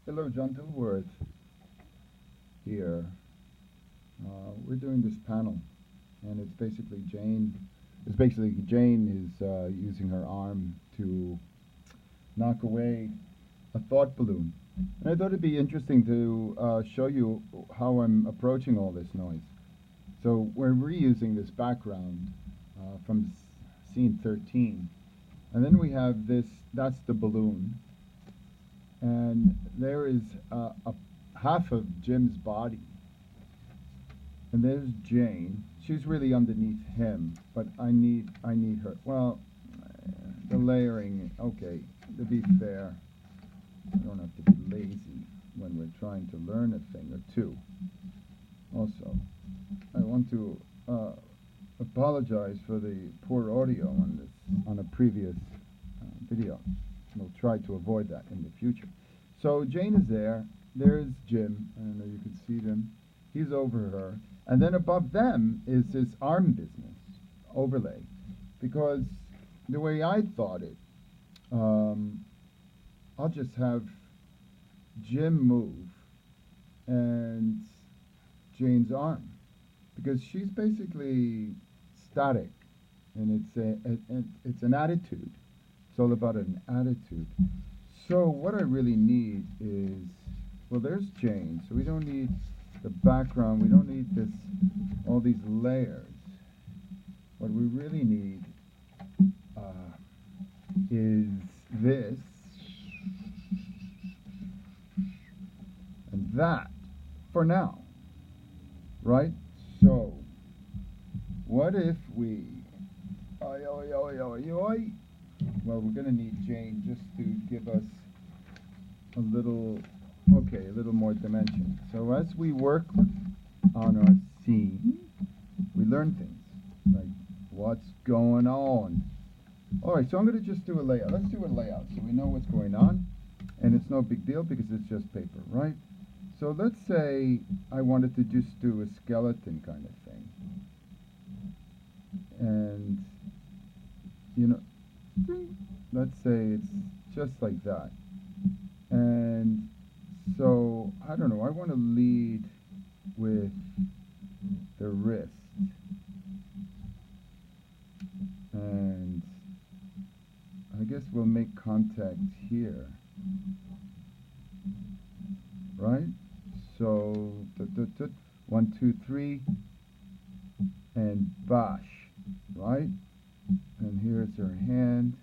Hello, John Dilworth here. We're doing this panel, and it's basically Jane. It's basically Jane is using her arm to knock away a thought balloon. And I thought it'd be interesting to show you how I'm approaching all this noise. So we're reusing this background from scene 13. And then we have this, that's the balloon. And there is a half of Jim's body. And there's Jane. She's really underneath him, but I need her. Well, the layering, okay, to be fair, I don't have to be lazy when we're trying to learn a thing or two. Also, I want to apologize for the poor audio on a previous video. We'll try to avoid that in the future. So Jane is there. There's Jim. I don't know, you can see them. He's over her. And then above them is this arm business overlay. Because the way I thought it, I'll just have Jim move and Jane's arm. Because she's basically static. And it's an attitude. It's all about an attitude. So what I really need is, well, there's Jane. So we don't need the background. We don't need this, all these layers. What we really need is this and that for now, right? So what if we, oi, oi, oi, oi, oi. Well, we're going to need Jane just to give us a little, okay, a little more dimension. So as we work on our scene, we learn things, like what's going on. All right, so I'm going to just do a layout. Let's do a layout so we know what's going on, and it's no big deal because it's just paper, right? So let's say I wanted to just do a skeleton kind of thing. And, you know, let's say it's just like that. And so, I don't know, I want to lead with the wrist. And I guess we'll make contact here. Right? So, 1, 2, 3, and bash. Right? And here's her hand.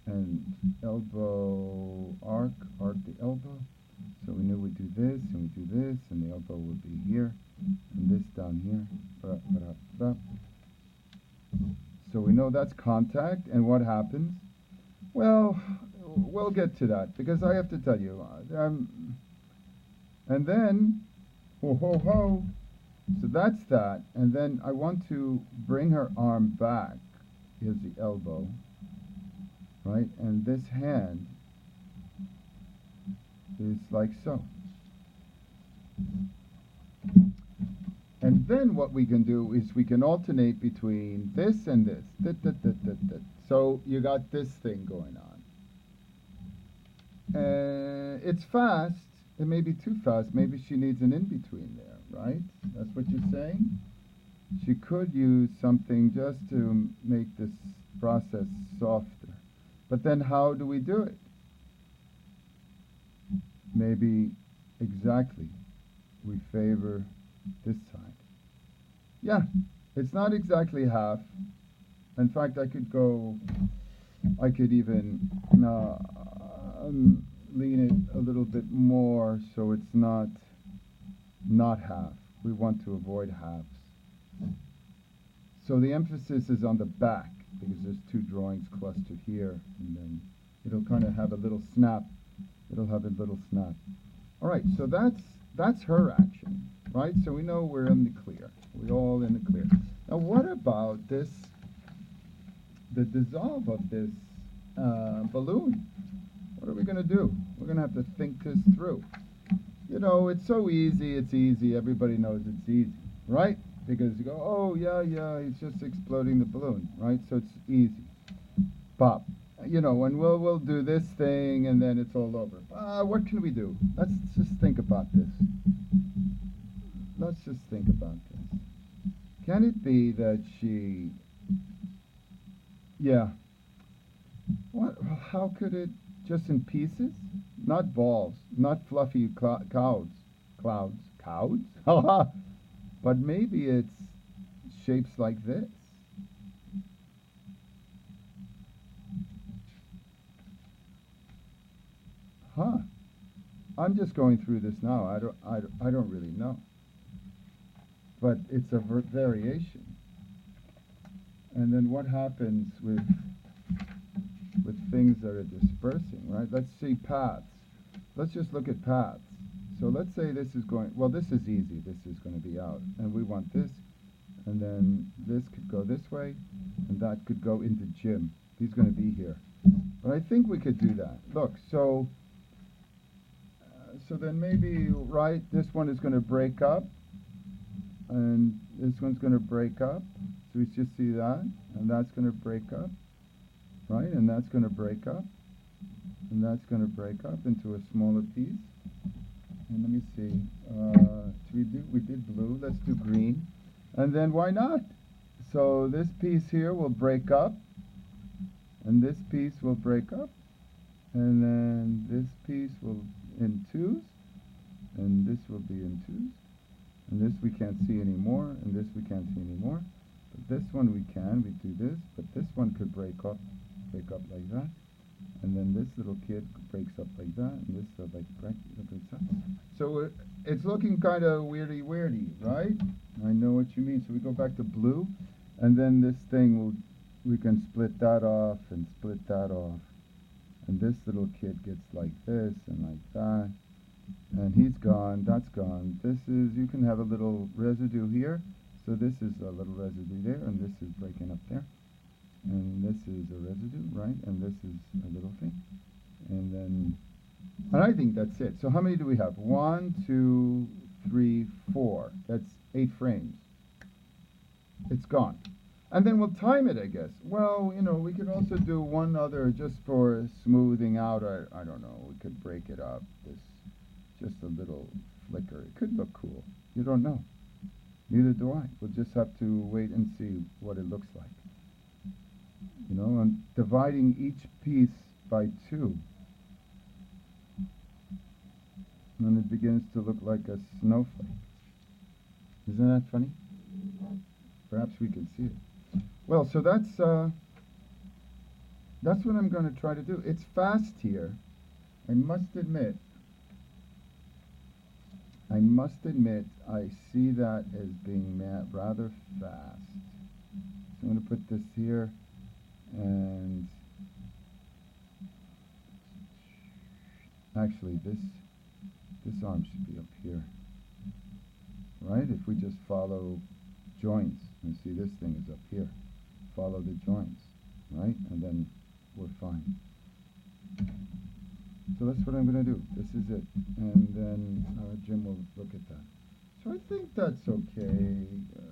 And elbow arc the elbow. So we know we do this, and we do this, and the elbow will be here, and this down here. So we know that's contact, and what happens? Well, we'll get to that, because I have to tell you. And then, ho ho ho, so that's that, and then I want to bring her arm back. Here's the elbow. Right, and this hand is like so. And then what we can do is we can alternate between this and this. So you got this thing going on. It's fast. It may be too fast. Maybe she needs an in-between there, right? That's what you're saying? She could use something just to make this process softer. But then how do we do it? Maybe exactly we favor this side. Yeah, it's not exactly half. In fact, I could even lean it a little bit more so it's not half. We want to avoid halves. So the emphasis is on the back, because there's two drawings clustered here, and then it'll kind of have a little snap. It'll have a little snap. All right, so that's her action, right? So we know we're in the clear. We're all in the clear. Now what about this, the dissolve of this balloon? What are we going to do? We're going to have to think this through. You know, it's so easy, it's easy. Everybody knows it's easy, right? Because you go, oh, yeah, he's just exploding the balloon, right? So it's easy. Pop. you know, and we'll do this thing, and then it's all over. What can we do? Let's just think about this. Let's just think about this. Can it be that she? Yeah. What? How could it? Just in pieces? Not balls. Not fluffy clouds. Clouds. But maybe it's shapes like this. Huh. I'm just going through this now. I don't really know. But it's a variation. And then what happens with things that are dispersing, right? Let's see paths. Let's just look at paths. So let's say this is going, well, this is easy. This is going to be out. And we want this. And then this could go this way. And that could go into Jim. He's going to be here. But I think we could do that. Look, so then maybe, right, this one is going to break up. And this one's going to break up. So we just see that. And that's going to break up. Right? And that's going to break up. And that's going to break up into a smaller piece. And let me see. We did blue. Let's do green. And then why not? So this piece here will break up. And this piece will break up. And then this piece will in twos. And this will be in twos. And this we can't see anymore. And this we can't see anymore. But this one we can. We do this. But this one could break up like that. And then this little kid breaks up like that, and this breaks up. So it's looking kind of weirdy, right? I know what you mean. So we go back to blue, and then this thing we can split that off and split that off, and this little kid gets like this and like that, and he's gone. That's gone. This is, you can have a little residue here. So this is a little residue there, and this is breaking up there. And this is a residue, right? And this is a little thing. And I think that's it. So how many do we have? 1, 2, 3, 4. That's 8 frames. It's gone. And then we'll time it, I guess. Well, you know, we could also do one other just for smoothing out. I don't know. We could break it up. Just a little flicker. It could look cool. You don't know. Neither do I. We'll just have to wait and see what it looks like. You know, and dividing each piece by 2. And then it begins to look like a snowflake. Isn't that funny? Perhaps we can see it. Well, so that's what I'm going to try to do. It's fast here. I must admit, I see that as being rather fast. So I'm going to put this here. And actually this arm should be up here, right? If we just follow joints, and see this thing is up here, follow the joints, right? And then we're fine. So that's what I'm going to do. This is it. And then Jim will look at that. So I think that's okay.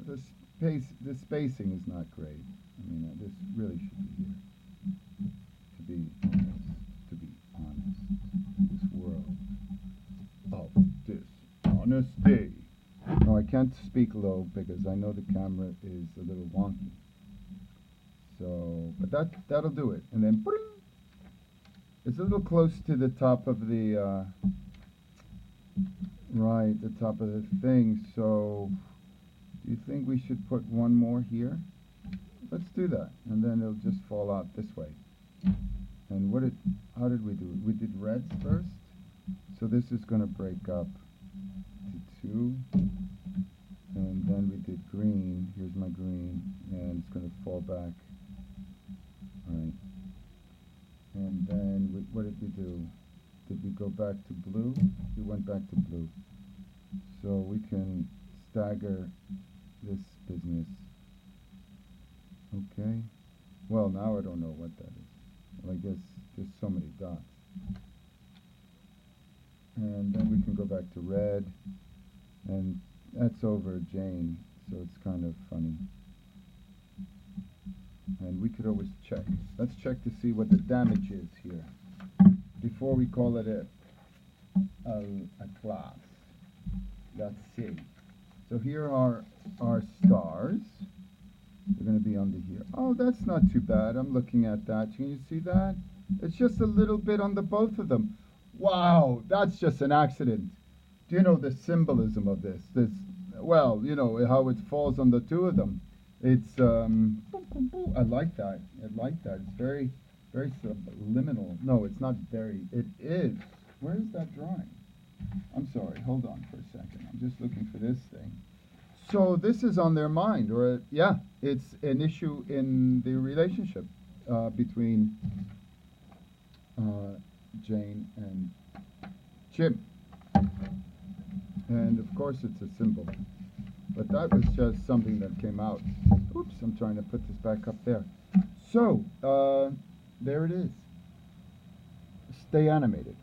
The spacing is not great. I mean, this really should be here. To be honest, this world of dishonesty. No, I can't speak low because I know the camera is a little wonky. So, but that'll do it. And then, bring! It's a little close to the top of the, right, the top of the thing. So, do you think we should put one more here? Let's do that, and then it'll just fall out this way. And how did we do it? We did reds first, so this is going to break up to 2, and then we did green. Here's my green, and it's going to fall back. All right. And then what did we do? Did we go back to blue? We went back to blue. So we can stagger this business. Okay. Well, now I don't know what that is. Well, I guess there's so many dots. And then we can go back to red. And that's over Jane, so it's kind of funny. And we could always check. Let's check to see what the damage is here before we call it a class. Let's see. So here are our stars. They're going to be under here. Oh, that's not too bad. I'm looking at that. Can you see that? It's just a little bit on the both of them. Wow, that's just an accident. Do you know the symbolism of this? Well, you know how it falls on the two of them. It's I like that. I like that. It's very, very subliminal. No, it's not very. It is. Where is that drawing? I'm sorry. Hold on for a second. I'm just looking for this thing. So this is on their mind, or yeah, it's an issue in the relationship between Jane and Jim. And of course it's a symbol. But that was just something that came out. Oops, I'm trying to put this back up there. So, there it is. Stay animated.